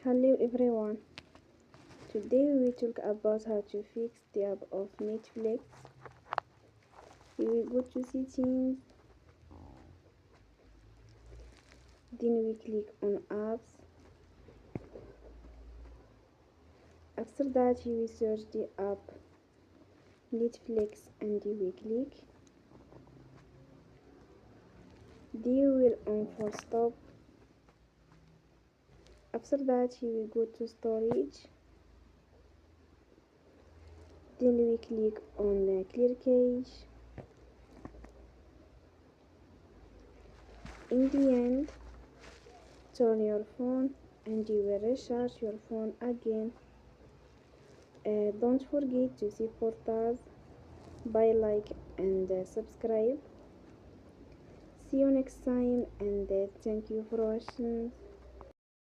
Hello everyone. Today we talk about how to fix the app of Netflix. You will go to settings, then we click on apps. After that you will search the app Netflix and you will click. Then you will on for stop. After that you will go to storage. Then we click on clear cache. In the end, turn your phone and you will recharge your phone again. Don't forget to support us by like and subscribe. See you next time and thank you for watching.